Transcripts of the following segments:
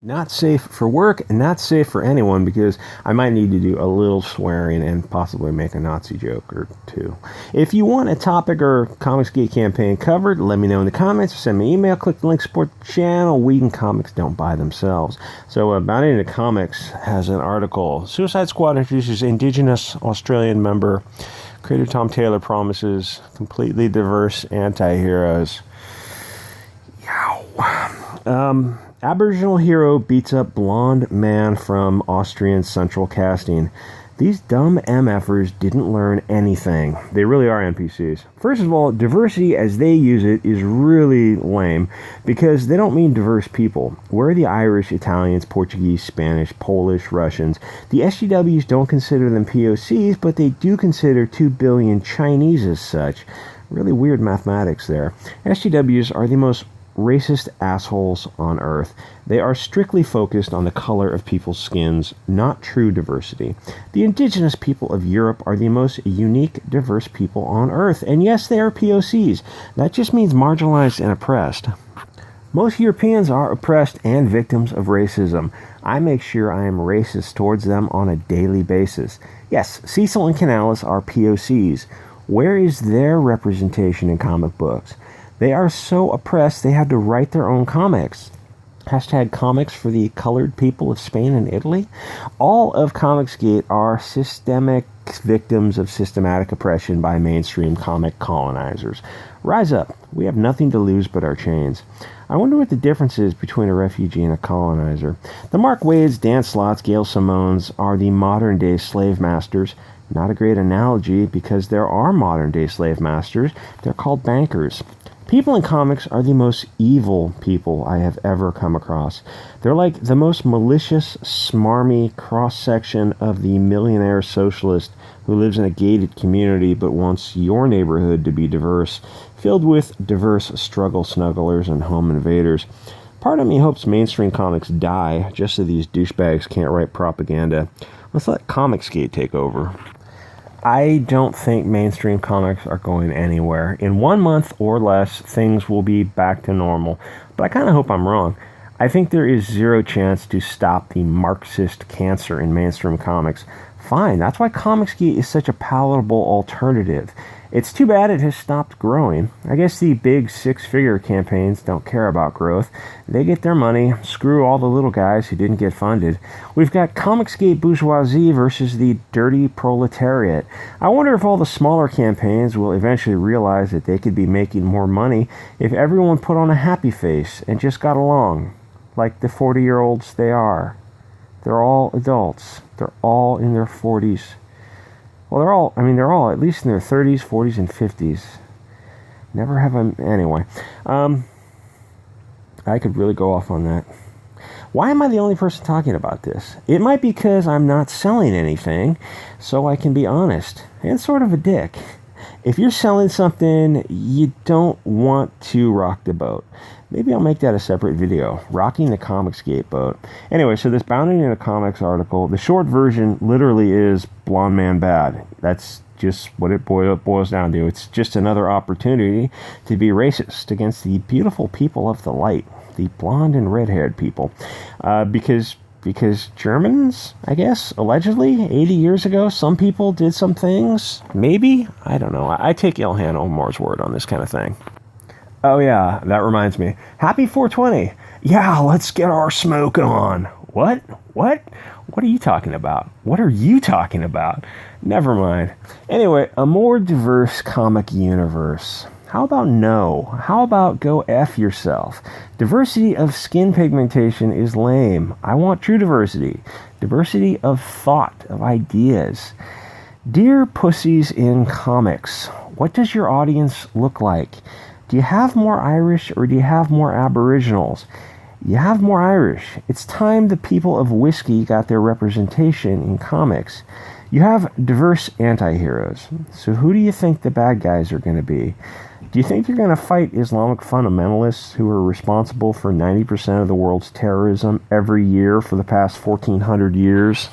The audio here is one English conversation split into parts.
Not safe for work and not safe for anyone because I might need to do a little swearing and possibly make a Nazi joke or two. If you want a topic or Comicsgate campaign covered, let me know in the comments or send me an email. Click the link, support the channel. Weed and comics don't buy themselves. So Bounding into Comics has an article. Suicide Squad introduces Indigenous Australian member. Creator Tom Taylor promises completely diverse anti-heroes. Yow. Aboriginal hero beats up blonde man from Austrian Central Casting. These dumb MFers didn't learn anything. They really are NPCs. First of all, diversity as they use it is really lame because they don't mean diverse people. Where are the Irish, Italians, Portuguese, Spanish, Polish, Russians? The SGWs don't consider them POCs, but they do consider 2 billion Chinese as such. Really weird mathematics there. SGWs are the most racist assholes on Earth. They are strictly focused on the color of people's skins, not true diversity. The indigenous people of Europe are the most unique, diverse people on Earth. And yes, they are POCs. That just means marginalized and oppressed. Most Europeans are oppressed and victims of racism. I make sure I am racist towards them on a daily basis. Yes, Cecil and Canales are POCs. Where is their representation in comic books? They are so oppressed they had to write their own comics. Hashtag comics for the colored people of Spain and Italy. All of Comicsgate are systemic victims of systematic oppression by mainstream comic colonizers. Rise up. We have nothing to lose but our chains. I wonder what the difference is between a refugee and a colonizer. The Mark Wades, Dan Slotts, Gail Simones are the modern-day slave masters. Not a great analogy because there are modern-day slave masters. They're called bankers. People in comics are the most evil people I have ever come across. They're like the most malicious, smarmy cross-section of the millionaire socialist who lives in a gated community but wants your neighborhood to be diverse, filled with diverse struggle snugglers and home invaders. Part of me hopes mainstream comics die just so these douchebags can't write propaganda. Let's let Comicsgate take over. I don't think mainstream comics are going anywhere. In 1 month or less, things will be back to normal. But I kind of hope I'm wrong. I think there is zero chance to stop the Marxist cancer in mainstream comics. Fine, that's why Comicsgate is such a palatable alternative. It's too bad it has stopped growing. I guess the big six-figure campaigns don't care about growth. They get their money. Screw all the little guys who didn't get funded. We've got Comicsgate bourgeoisie versus the dirty proletariat. I wonder if all the smaller campaigns will eventually realize that they could be making more money if everyone put on a happy face and just got along, like the 40-year-olds they are. They're all adults. They're all in their 40s. Well, they're all at least in their 30s, 40s, and 50s. Never have I... Anyway. I could really go off on that. Why am I the only person talking about this? It might be because I'm not selling anything, so I can be honest. And sort of a dick. If you're selling something, you don't want to rock the boat. Maybe I'll make that a separate video. Rocking the Comicsgate boat. Anyway, so this Bounding into Comics article, the short version literally is Blonde Man Bad. That's just what it boils down to. It's just another opportunity to be racist against the beautiful people of the light. The blonde and red-haired people. Because Germans, I guess, allegedly, 80 years ago, some people did some things. Maybe? I don't know. I take Ilhan Omar's word on this kind of thing. Oh yeah, that reminds me. Happy 420. Yeah, let's get our smoke on. What? What are you talking about? What are you talking about? Never mind. Anyway, a more diverse comic universe. How about no? How about go F yourself? Diversity of skin pigmentation is lame. I want true diversity. Diversity of thought, of ideas. Dear pussies in comics, what does your audience look like? Do you have more Irish or do you have more Aboriginals? You have more Irish. It's time the people of whiskey got their representation in comics. You have diverse anti-heroes. So who do you think the bad guys are going to be? Do you think you're going to fight Islamic fundamentalists who are responsible for 90% of the world's terrorism every year for the past 1,400 years?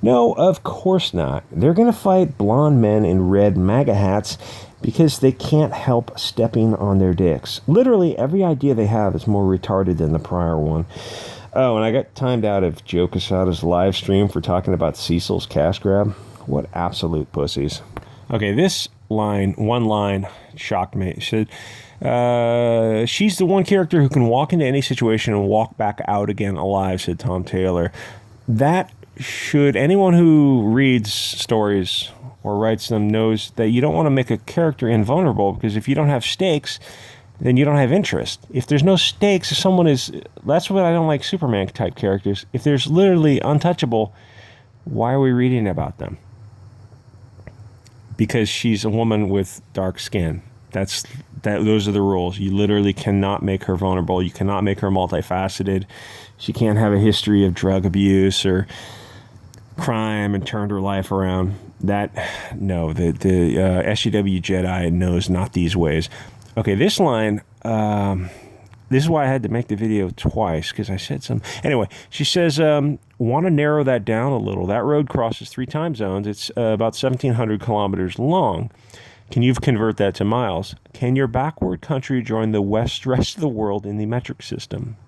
No, of course not. They're going to fight blonde men in red MAGA hats because they can't help stepping on their dicks. Literally, every idea they have is more retarded than the prior one. Oh, and I got timed out of Joe Quesada's live stream for talking about Cecil's cash grab. What absolute pussies. Okay, this one line, shocked me. It said, she's the one character who can walk into any situation and walk back out again alive, said Tom Taylor. That should, anyone who reads stories or writes them knows that you don't want to make a character invulnerable, because if you don't have stakes, then you don't have interest. If there's no stakes, if someone is, that's what I don't like Superman type characters. If there's literally untouchable, why are we reading about them? Because she's a woman with dark skin. Those are the rules. You literally cannot make her vulnerable. You cannot make her multifaceted. She can't have a history of drug abuse or crime and turned her life around. The SJW Jedi knows not these ways. Okay, this line, this is why I had to make the video twice, because I said some. Anyway, she says, want to narrow that down a little. That road crosses 3 time zones. It's about 1,700 kilometers long. Can you convert that to miles? Can your backward country join the rest of the world in the metric system?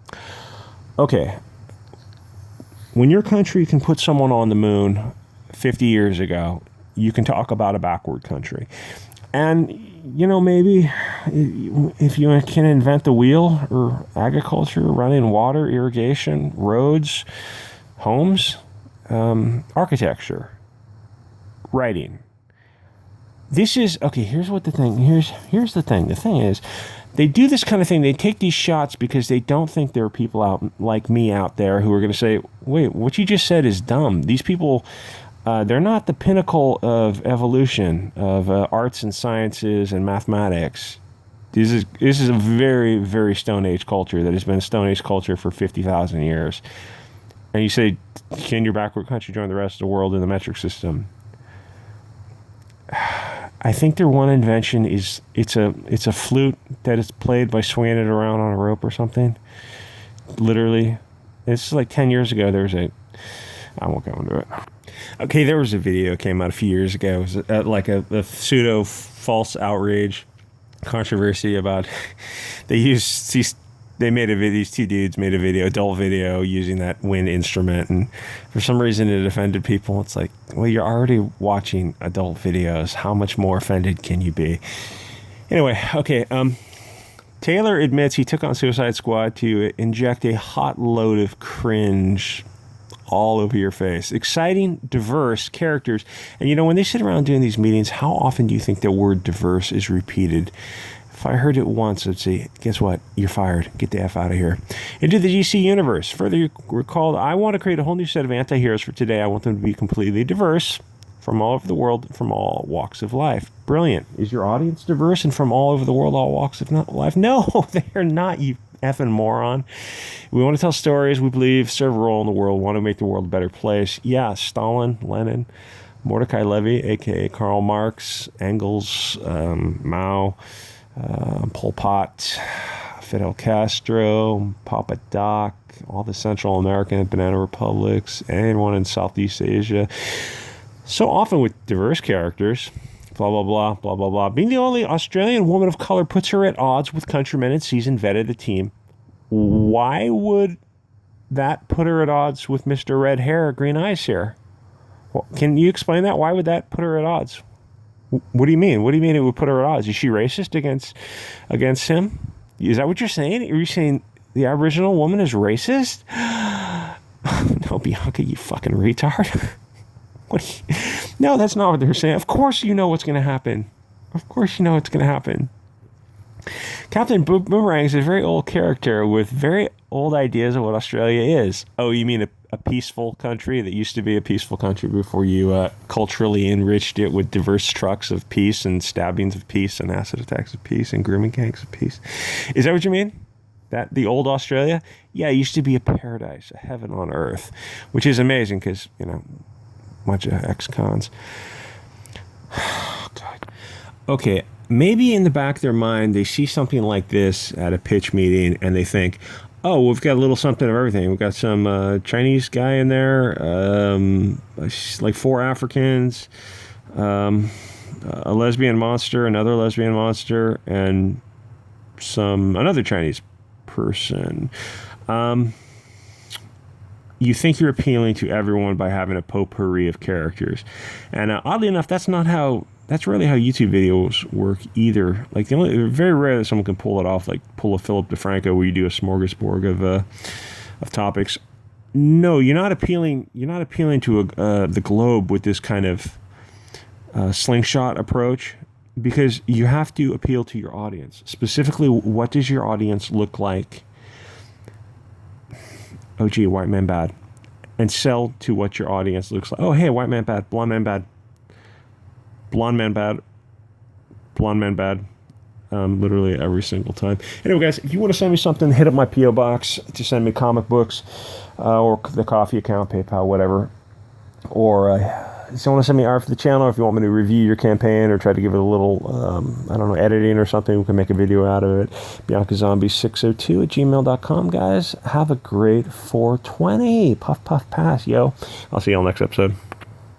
Okay. When your country can put someone on the moon 50 years ago, you can talk about a backward country. And, maybe if you can invent the wheel or agriculture, running water, irrigation, roads, homes, architecture, writing. This is, okay, here's the thing. The thing is, they do this kind of thing. They take these shots because they don't think there are people out like me out there who are going to say, wait, what you just said is dumb. These people, they're not the pinnacle of evolution, of arts and sciences and mathematics. This is a very, very Stone Age culture that has been a Stone Age culture for 50,000 years. And you say, can your backward country join the rest of the world in the metric system? I think their one invention is it's a flute that is played by swinging it around on a rope or something. Literally. It's like 10 years ago I won't go into it. Okay, there was a video came out a few years ago. It was like a pseudo false outrage controversy about these 2 dudes made a video, adult video, using that wind instrument, and for some reason it offended people. It's like, well, you're already watching adult videos. How much more offended can you be? Anyway, okay, Taylor admits he took on Suicide Squad to inject a hot load of cringe all over your face. Exciting, diverse characters. And when they sit around doing these meetings, how often do you think the word diverse is repeated? If I heard it once, I'd say, guess what? You're fired. Get the F out of here. Into the DC universe. Further recalled, I want to create a whole new set of anti-heroes for today. I want them to be completely diverse from all over the world, from all walks of life. Brilliant. Is your audience diverse and from all over the world, all walks of life? No, they're not, you effing moron. We want to tell stories we believe serve a role in the world, want to make the world a better place. Yeah, Stalin, Lenin, Mordecai Levy, a.k.a. Karl Marx, Engels, Mao, Pol Pot, Fidel Castro, Papa Doc, all the Central American banana republics, anyone in Southeast Asia. So often with diverse characters, blah, blah, blah, blah, blah, blah. Being the only Australian woman of color puts her at odds with countrymen and seasoned vet of the team. Why would that put her at odds with Mr. Red Hair, Green Eyes here? Well, can you explain that? Why would that put her at odds? What do you mean? What do you mean it would put her at odds? Is she racist against him? Is that what you're saying? Are you saying the Aboriginal woman is racist? No, Bianca, you fucking retard. No, that's not what they're saying. Of course you know what's going to happen. Of course you know what's going to happen. Captain Boomerang is a very old character with very old ideas of what Australia is. Oh, you mean a peaceful country that used to be a peaceful country before you culturally enriched it with diverse trucks of peace and stabbings of peace and acid attacks of peace and grooming gangs of peace? Is that what you mean? That the old Australia? Yeah, it used to be a paradise, a heaven on earth, which is amazing because, bunch of ex-cons. God. Okay, maybe in the back of their mind, they see something like this at a pitch meeting and they think, oh, we've got a little something of everything. We've got some Chinese guy in there, like 4 Africans, a lesbian monster, another lesbian monster, and another Chinese person. you think you're appealing to everyone by having a potpourri of characters. And oddly enough, that's really how YouTube videos work either. Like, very rare that someone can pull it off, like pull a Philip DeFranco where you do a smorgasbord of topics. No, you're not appealing to the globe with this kind of slingshot approach, because you have to appeal to your audience. Specifically, what does your audience look like? Oh, gee, white man bad. And sell to what your audience looks like. Oh, hey, white man bad, blonde man bad, blonde man bad, blonde man bad. Literally every single time. Anyway, guys, if you want to send me something, hit up my P.O. box to send me comic books, or the coffee account, PayPal, whatever. Or if you want to send me art for the channel, or if you want me to review your campaign or try to give it a little, I don't know, editing or something, we can make a video out of it. Bianca Zombie 602 at gmail.com, guys. Have a great 420. Puff, puff, pass, yo. I'll see y'all next episode.